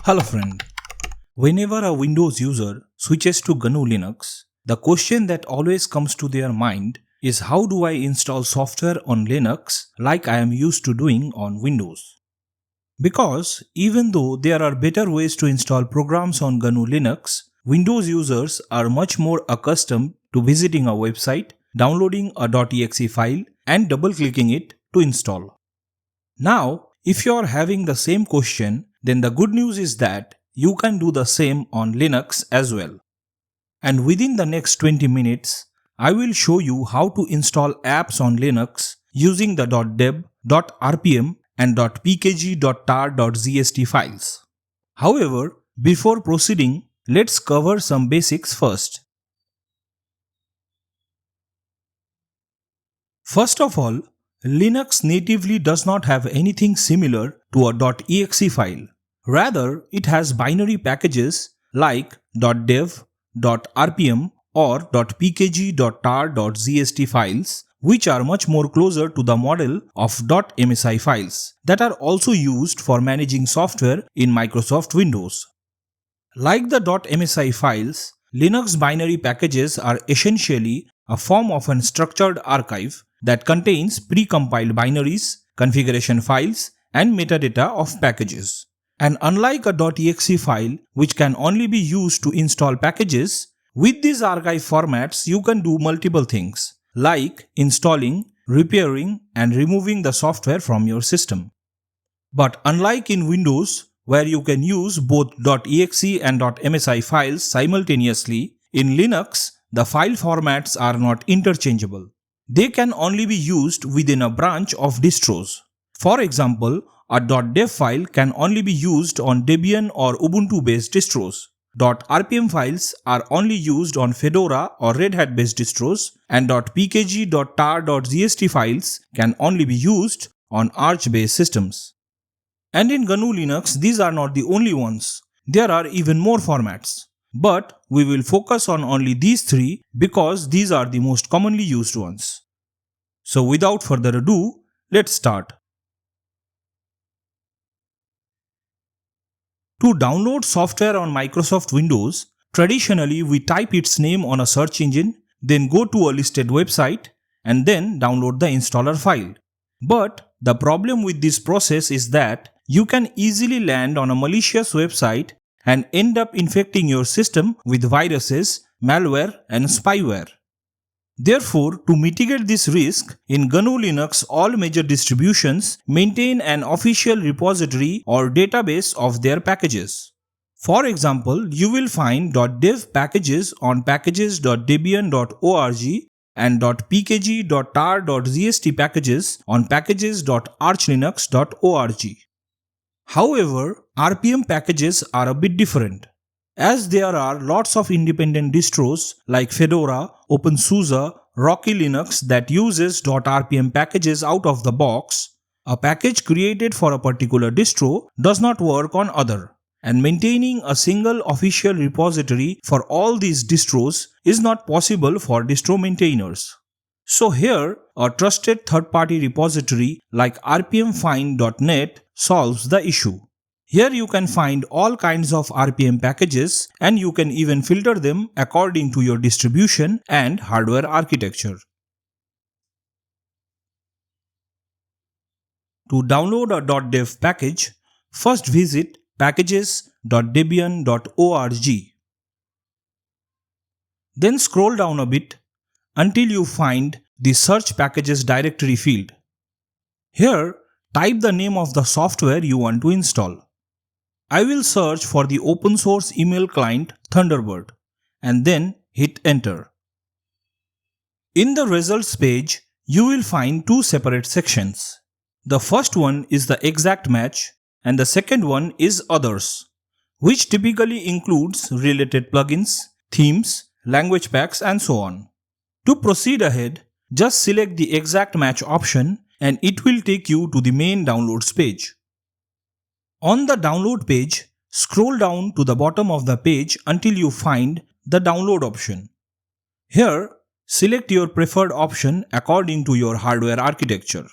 Hello friend. Whenever a Windows user switches to GNU Linux, the question that always comes to their mind is how do I install software on Linux like I am used to doing on Windows? Because even though there are better ways to install programs on GNU Linux, Windows users are much more accustomed to visiting a website, downloading a .exe file and double-clicking it to install. Now, if you are having the same question, then the good news is that you can do the same on Linux as well. And within the next 20 minutes, I will show you how to install apps on Linux using the .deb, .rpm and .pkg.tar.zst files. However, before proceeding, let's cover some basics first. First of all, Linux natively does not have anything similar to a .exe file. Rather, it has binary packages like .dev, .rpm or .pkg.tar.zst files, which are much more closer to the model of .msi files that are also used for managing software in Microsoft Windows. Like the .msi files, Linux binary packages are essentially a form of a structured archive that contains pre-compiled binaries, configuration files, and metadata of packages. And unlike a .exe file, which can only be used to install packages, with these archive formats you can do multiple things, like installing, repairing, and removing the software from your system. But unlike in Windows, where you can use both .exe and .msi files simultaneously, in Linux, the file formats are not interchangeable. They can only be used within a branch of distros. For example, a .dev file can only be used on Debian or Ubuntu based distros. .rpm files are only used on Fedora or Red Hat based distros, and .pkg.tar.zst files can only be used on Arch based systems. And in GNU Linux, these are not the only ones. There are even more formats. But we will focus on only these three because these are the most commonly used ones. So without further ado, let's start. To download software on Microsoft Windows, traditionally we type its name on a search engine, then go to a listed website, and then download the installer file. But the problem with this process is that you can easily land on a malicious website and end up infecting your system with viruses, malware, and spyware. Therefore, to mitigate this risk, in GNU Linux all major distributions maintain an official repository or database of their packages. For example, you will find .dev packages on packages.debian.org and .pkg.tar.zst packages on packages.archlinux.org. However, RPM packages are a bit different. As there are lots of independent distros like Fedora, openSUSE, Rocky Linux that uses .rpm packages out of the box, a package created for a particular distro does not work on other, and maintaining a single official repository for all these distros is not possible for distro maintainers. So here, a trusted third-party repository like rpmfind.net solves the issue. Here you can find all kinds of RPM packages and you can even filter them according to your distribution and hardware architecture. To download a .dev package, first visit packages.debian.org. Then scroll down a bit until you find the Search Packages directory field. Here, type the name of the software you want to install. I will search for the open source email client Thunderbird and then hit enter. In the results page, you will find two separate sections. The first one is the exact match and the second one is others, which typically includes related plugins, themes, language packs and so on. To proceed ahead, just select the exact match option and it will take you to the main downloads page. On the download page, scroll down to the bottom of the page until you find the download option. Here, select your preferred option according to your hardware architecture.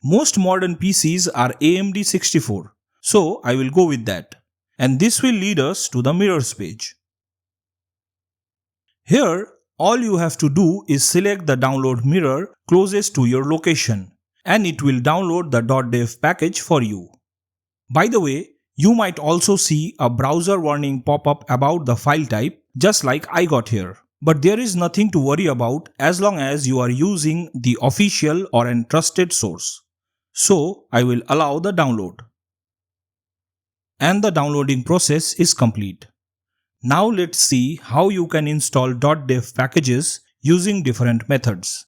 Most modern PCs are AMD 64, so I will go with that. and this will lead us to the mirrors page. Here, all you have to do is select the download mirror closest to your location, and it will download the .dev package for you. By the way, you might also see a browser warning pop up about the file type, just like I got here. But there is nothing to worry about as long as you are using the official or a trusted source. So, I will allow the download. And the downloading process is complete. Now let's see how you can install .dev packages using different methods.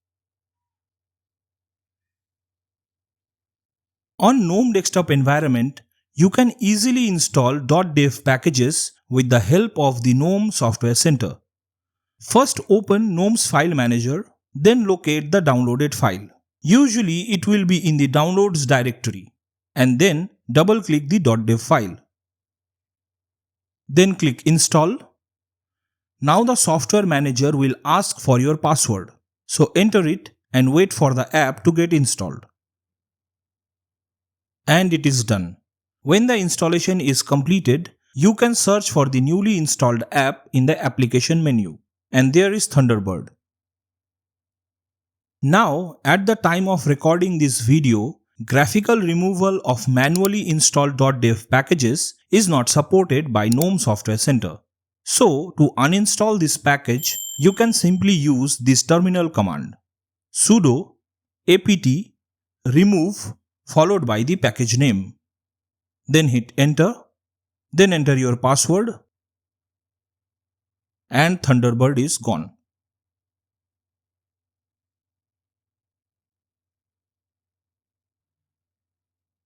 On GNOME desktop environment, you can easily install .dev packages with the help of the GNOME Software Center. First open GNOME's file manager, then locate the downloaded file. Usually it will be in the downloads directory, and then double-click the .dev file. Then click install. Now the software manager will ask for your password, so enter it and wait for the app to get installed. And it is done. When the installation is completed, you can search for the newly installed app in the application menu, and there is Thunderbird. Now, at the time of recording this video, graphical removal of manually installed .dev packages is not supported by GNOME Software Center. So, to uninstall this package, you can simply use this terminal command: sudo apt remove followed by the package name. Then hit enter, then enter your password, and Thunderbird is gone.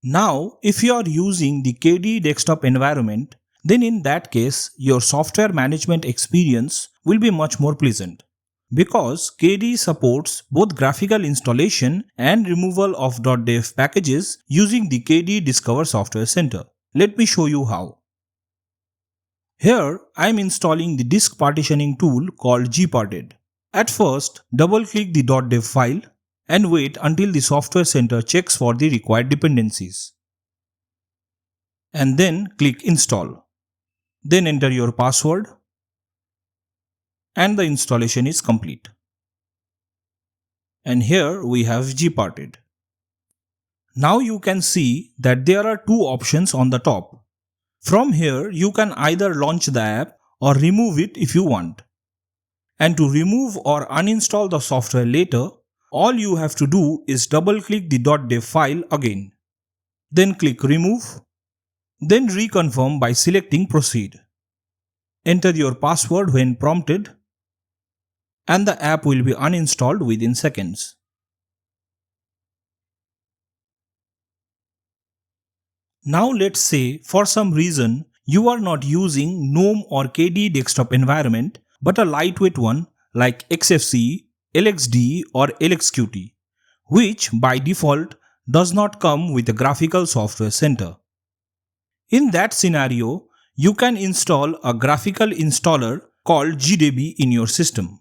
Now, if you are using the KDE Desktop Environment, then in that case, your software management experience will be much more pleasant, because KDE supports both graphical installation and removal of .dev packages using the KDE Discover Software Center. Let me show you how. Here, I am installing the disk partitioning tool called gparted. At first, double-click the .dev file and wait until the Software Center checks for the required dependencies. And then click install. Then enter your password, and the installation is complete. And here we have gparted. Now you can see that there are two options on the top. From here you can either launch the app or remove it if you want. And to remove or uninstall the software later, all you have to do is double-click the .dev file again. Then click remove. Then reconfirm by selecting proceed. Enter your password when prompted, and the app will be uninstalled within seconds. Now let's say for some reason you are not using GNOME or KDE desktop environment but a lightweight one like XFCE, LXDE or LXQT, which by default does not come with a graphical software center. In that scenario, you can install a graphical installer called GDEBI in your system.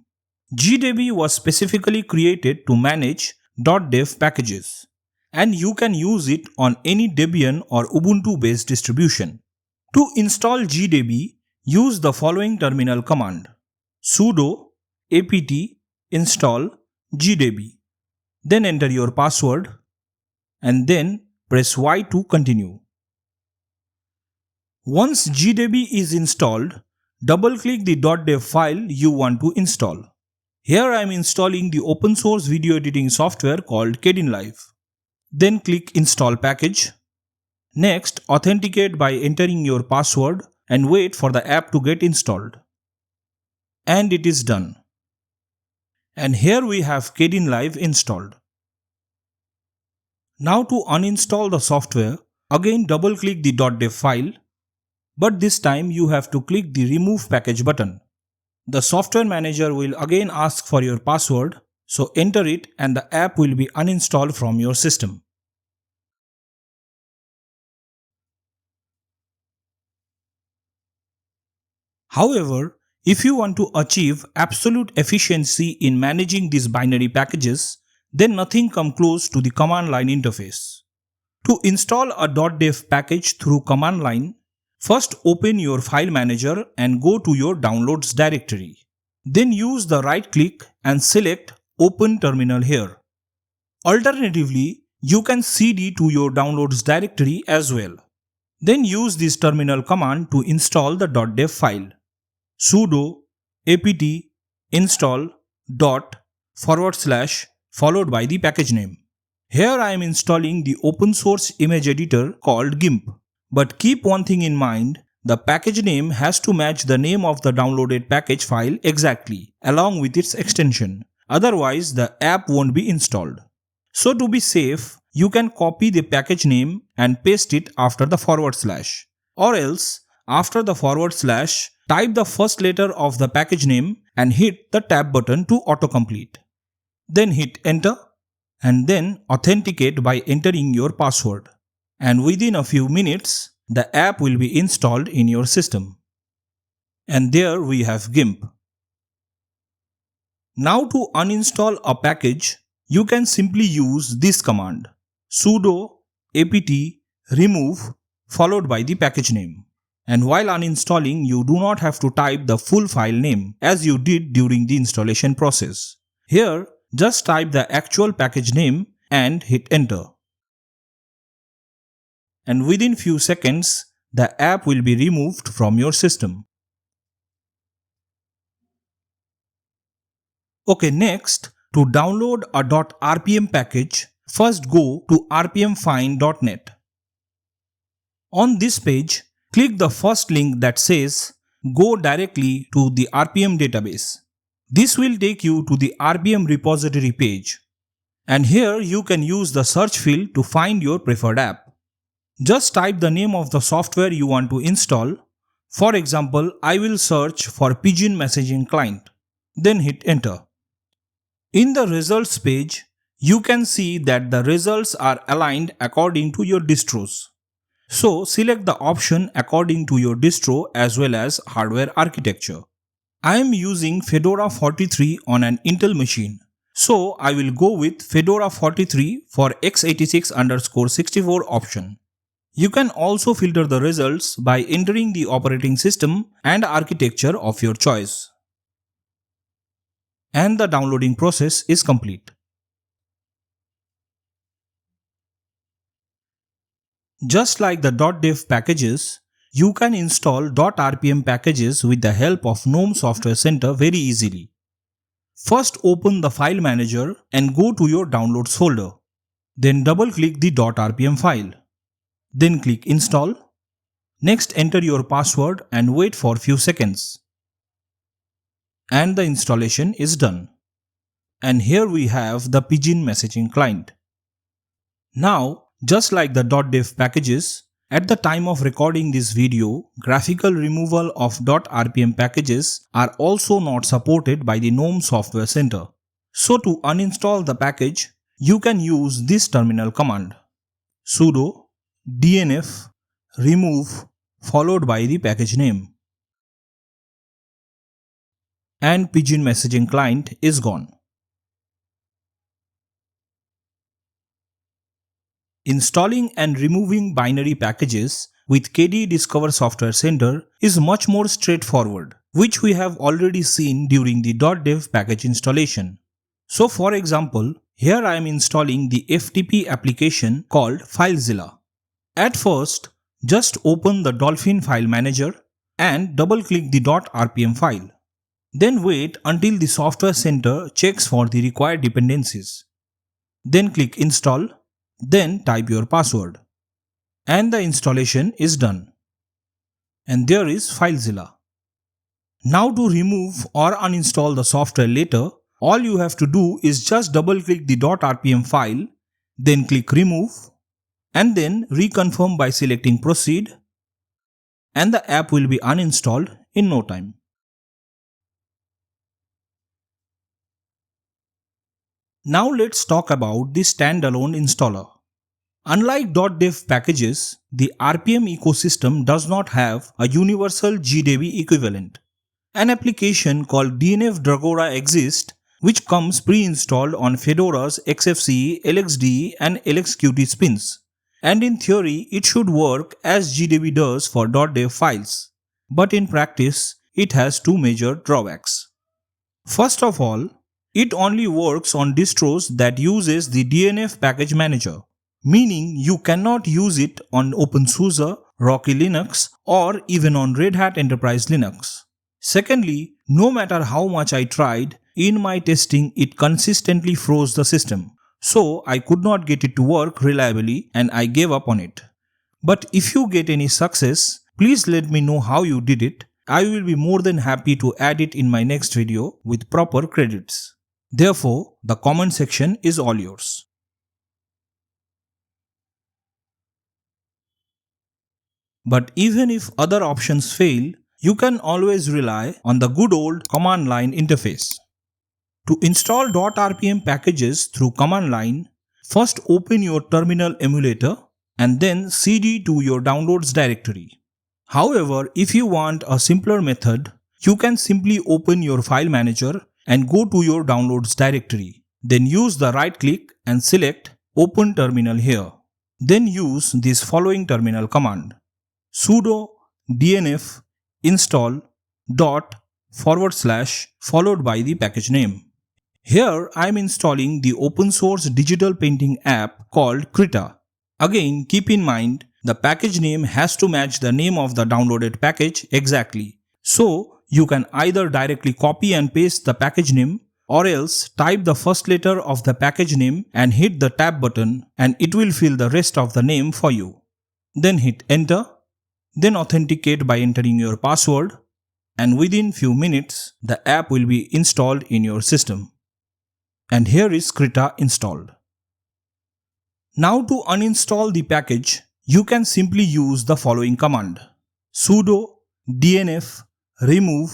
GDEBI was specifically created to manage .dev packages, and you can use it on any Debian or Ubuntu based distribution. To install GDEBI, use the following terminal command: sudo apt install GDEBI. Then enter your password and then press Y to continue. Once GDEBI is installed, double-click the .dev file you want to install. Here I am installing the open source video editing software called Kdenlive. Then click Install Package. Next, authenticate by entering your password and wait for the app to get installed. And it is done. And here we have Kdenlive installed. Now to uninstall the software, again double-click the .dev file, but this time you have to click the Remove Package button. The software manager will again ask for your password, so enter it and the app will be uninstalled from your system. However, if you want to achieve absolute efficiency in managing these binary packages, then nothing comes close to the command line interface. To install a .dev package through command line, First, open your file manager and go to your downloads directory. Then use the right click and select Open Terminal here. Alternatively, you can cd to your downloads directory as well. Then use this terminal command to install the .deb file. Sudo apt install // followed by the package name. Here I am installing the open source image editor called GIMP. But keep one thing in mind, the package name has to match the name of the downloaded package file exactly, along with its extension. Otherwise, the app won't be installed. So to be safe, you can copy the package name and paste it after the /. Or else, after the /, type the first letter of the package name and hit the tab button to autocomplete. Then hit enter and then authenticate by entering your password. And within a few minutes, the app will be installed in your system. And there we have GIMP. Now to uninstall a package, you can simply use this command, sudo apt remove followed by the package name. And while uninstalling, you do not have to type the full file name as you did during the installation process. Here, just type the actual package name and hit enter. And within few seconds, the app will be removed from your system. Okay, next, to download a .rpm package, first go to rpmfind.net. On this page, click the first link that says go directly to the RPM database. This will take you to the RPM repository page. And here you can use the search field to find your preferred app. Just type the name of the software you want to install. For example, I will search for Pigeon Messaging Client. Then hit enter. In the results page, you can see that the results are aligned according to your distros. So select the option according to your distro as well as hardware architecture. I am using Fedora 43 on an Intel machine. So I will go with Fedora 43 for x86_64 option. You can also filter the results by entering the operating system and architecture of your choice. And the downloading process is complete. Just like the .dev packages, you can install .rpm packages with the help of GNOME Software Center very easily. First open the file manager and go to your downloads folder. Then double-click the .rpm file. Then click install. Next enter your password and wait for few seconds. And the installation is done. And here we have the Pigeon Messaging Client. Now, just like the .dev packages, at the time of recording this video, graphical removal of .rpm packages are also not supported by the GNOME Software Center. So to uninstall the package, you can use this terminal command, sudo dnf remove followed by the package name. And Pigeon Messaging Client is gone. Installing and removing binary packages with KDE Discover Software Center is much more straightforward, which we have already seen during the .dev package installation. So for example, here I am installing the FTP application called FileZilla. At first, just open the Dolphin file manager and double-click the .rpm file. Then wait until the Software Center checks for the required dependencies. Then click install. Then type your password. And the installation is done. And there is FileZilla. Now to remove or uninstall the software later, all you have to do is just double-click the .rpm file, then click remove, and then reconfirm by selecting proceed, and the app will be uninstalled in no time. Now let's talk about the standalone installer. Unlike .dev packages, the RPM ecosystem does not have a universal GDEBI equivalent. An application called DNF Dragora exists, which comes pre-installed on Fedora's XFCE, LXDE and LXQT spins. and in theory it should work as GDEBI does for .deb files. But in practice, it has two major drawbacks. First of all, it only works on distros that uses the DNF package manager, meaning you cannot use it on openSUSE, Rocky Linux, or even on Red Hat Enterprise Linux. Secondly, no matter how much I tried, in my testing it consistently froze the system. So I could not get it to work reliably and I gave up on it. But if you get any success, please let me know how you did it. I will be more than happy to add it in my next video with proper credits. Therefore, the comment section is all yours. But even if other options fail, you can always rely on the good old command line interface. To install .rpm packages through command line, first open your terminal emulator and then cd to your downloads directory. However, if you want a simpler method, you can simply open your file manager and go to your downloads directory. Then use the right click and select Open Terminal here. Then use this following terminal command: sudo dnf install // followed by the package name. Here I am installing the open source digital painting app called Krita. Again, keep in mind the package name has to match the name of the downloaded package exactly. So you can either directly copy and paste the package name or else type the first letter of the package name and hit the tab button and it will fill the rest of the name for you. Then hit enter. Then authenticate by entering your password, and within few minutes the app will be installed in your system. And here is Krita installed. Now to uninstall the package, you can simply use the following command: sudo dnf remove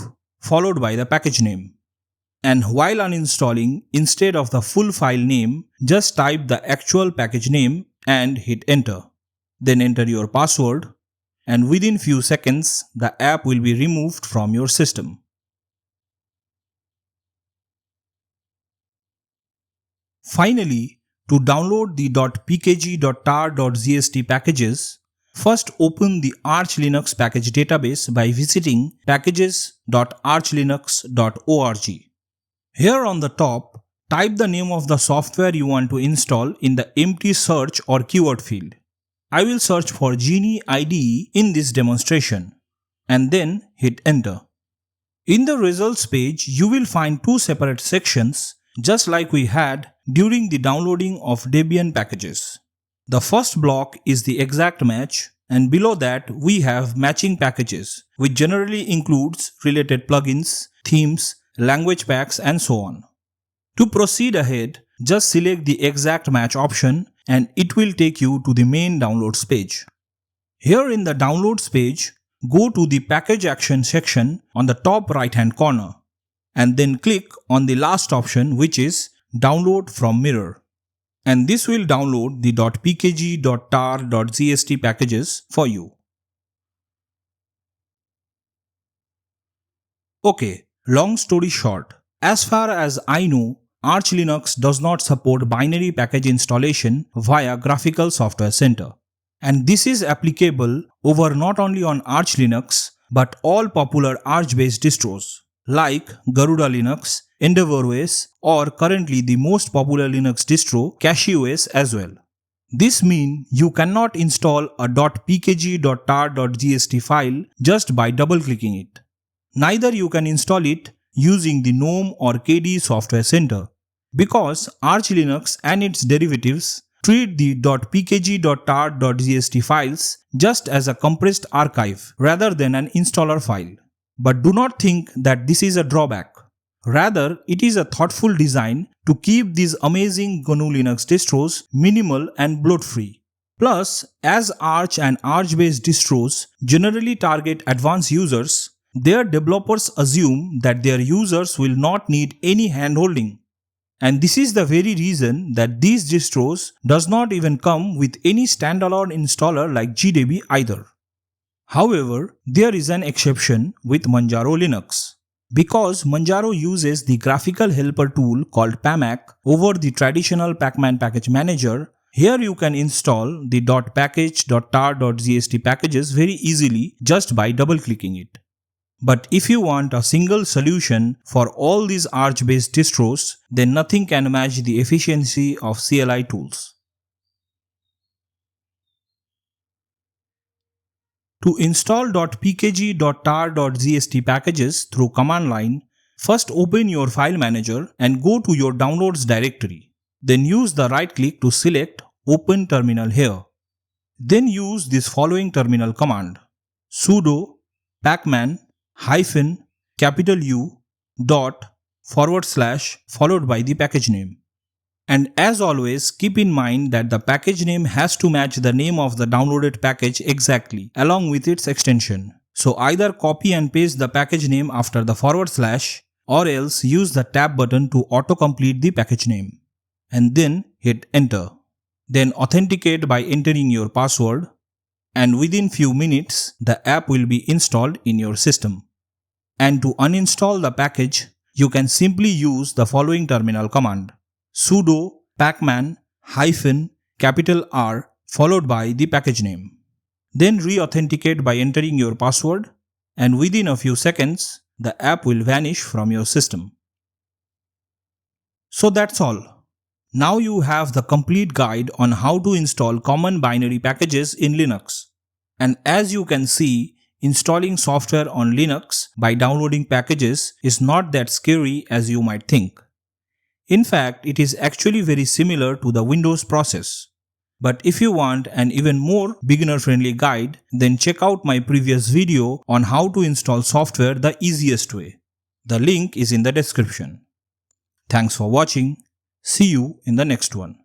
followed by the package name. And while uninstalling, instead of the full file name, just type the actual package name and hit enter. Then enter your password, and within few seconds the app will be removed from your system. Finally, to download the .pkg.TAR.ZST packages, first open the Arch Linux package database by visiting packages.archlinux.org. Here on the top, type the name of the software you want to install in the empty search or keyword field. I will search for GNEIDE in this demonstration and then hit enter. In the results page, you will find two separate sections just like we had during the downloading of Debian packages. The first block is the exact match, and below that we have matching packages, which generally includes related plugins, themes, language packs and so on. To proceed ahead, just select the exact match option and it will take you to the main downloads page. Here in the downloads page, go to the package action section on the top right hand corner and then click on the last option, which is download from mirror. And this will download the .pkg.TAR.ZST packages for you. Okay, long story short, as far as I know, Arch Linux does not support binary package installation via Graphical Software Center. And this is applicable over not only on Arch Linux, but all popular Arch-based distros like Garuda Linux, EndeavourOS, or currently the most popular Linux distro, Cachy OS as well. This means you cannot install a .pkg.tar.gst file just by double-clicking it. Neither you can install it using the GNOME or KDE Software Center, because Arch Linux and its derivatives treat the .pkg.tar.gst files just as a compressed archive rather than an installer file. But do not think that this is a drawback. Rather, it is a thoughtful design to keep these amazing GNU Linux distros minimal and bloat-free. Plus, as Arch and Arch-based distros generally target advanced users, their developers assume that their users will not need any handholding. And this is the very reason that these distros does not even come with any standalone installer like GDEBI either. However, there is an exception with Manjaro Linux. Because Manjaro uses the graphical helper tool called PAMAC over the traditional Pacman package manager, Here you can install the .PKG.TAR.ZST packages very easily just by double-clicking it. But if you want a single solution for all these Arch-based distros, then nothing can match the efficiency of CLI tools. To install .PKG.TAR.ZST packages through command line, first open your file manager and go to your downloads directory. Then use the right click to select Open Terminal here. Then use this following terminal command: sudo pacman -U / followed by the package name. And as always, keep in mind that the package name has to match the name of the downloaded package exactly, along with its extension. So either copy and paste the package name after the / or else use the tab button to autocomplete the package name. And then hit enter. Then authenticate by entering your password, and within few minutes, the app will be installed in your system. And to uninstall the package, you can simply use the following terminal command: sudo pacman -R followed by the package name. Then re-authenticate by entering your password, and within a few seconds, the app will vanish from your system. So that's all. Now you have the complete guide on how to install common binary packages in Linux. And as you can see, installing software on Linux by downloading packages is not that scary as you might think. In fact, it is actually very similar to the Windows process. But if you want an even more beginner-friendly guide, then check out my previous video on how to install software the easiest way. The link is in the description. Thanks for watching. See you in the next one.